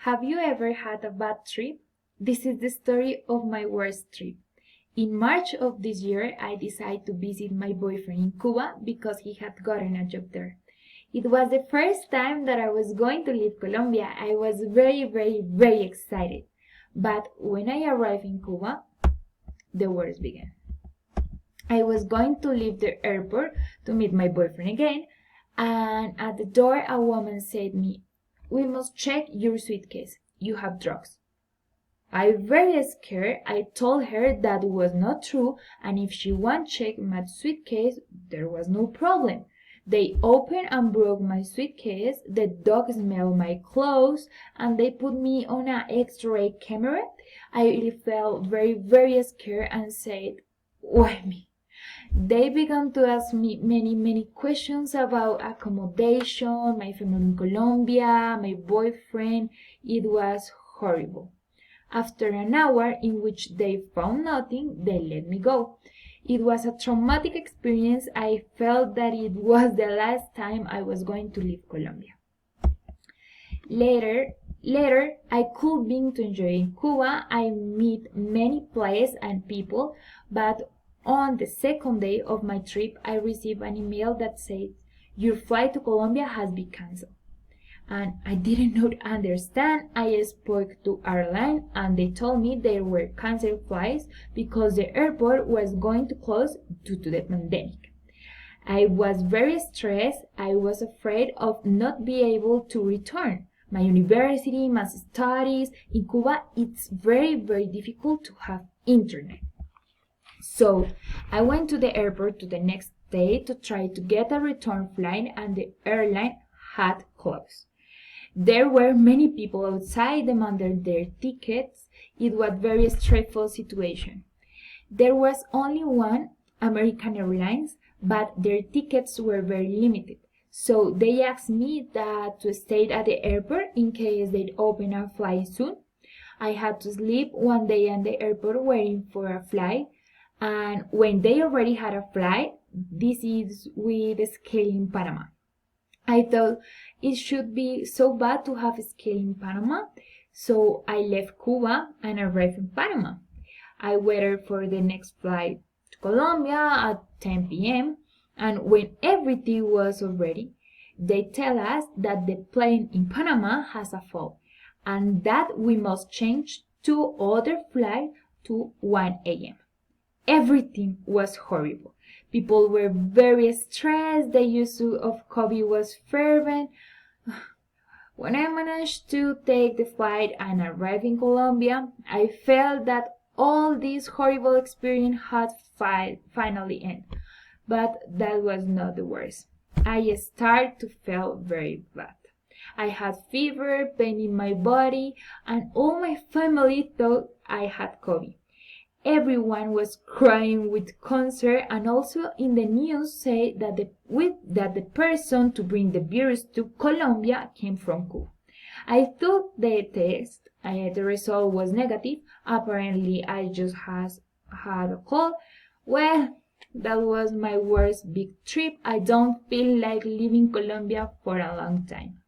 Have you ever had a bad trip? This is the story of my worst trip. In March of this year, I decided to visit my boyfriend in Cuba because he had gotten a job there. It was the first time that I was going to leave Colombia. I was very excited. But when I arrived in Cuba, the worst began. I was going to leave the airport to meet my boyfriend again, and at the door a woman said me, "We must check your suitcase. You have drugs." I very scared. I told her that was not true, and if she want check my suitcase, there was no problem. They opened and broke my suitcase. The dog smelled my clothes, and they put me on an X-ray camera. I really felt very scared and said, "Why me?" They began to ask me many questions about accommodation, my family in Colombia, my boyfriend. It was horrible. After an hour in which they found nothing, they let me go. It was a traumatic experience. I felt that it was the last time I was going to leave Colombia. Later, I could begin to enjoy in Cuba. I meet many places and people, but on the second day of my trip, I received an email that said, "Your flight to Colombia has been canceled." And I did not understand. I spoke to airline and they told me there were canceled flights because the airport was going to close due to the pandemic. I was very stressed. I was afraid of not being able to return. My university, my studies in Cuba, it's very difficult to have internet. So I went to the airport to the next day to try to get a return flight, and the airline had closed. There were many people outside demanding their tickets. It was a very stressful situation. There was only one, American Airlines, but their tickets were very limited. So they asked me to stay at the airport in case they'd open a flight soon. I had to sleep one day at the airport waiting for a flight. And when they already had a flight, this is with scale in Panama. I thought it should be so bad to have scale in Panama, so I left Cuba and arrived in Panama. I waited for the next flight to Colombia at 10 p.m. and when everything was all ready, they tell us that the plane in Panama has a fault and that we must change to other flight to 1 a.m. Everything was horrible. People were very stressed. The use of COVID was fervent. When I managed to take the flight and arrive in Colombia, I felt that all this horrible experience had finally ended. But that was not the worst. I started to feel very bad. I had fever, pain in my body, and all my family thought I had COVID. Everyone was crying with concern, and also in the news say that the person to bring the virus to Colombia came from Cuba. I thought the test, the result was negative. Apparently, I just had a cold. Well, that was my worst big trip. I don't feel like leaving Colombia for a long time.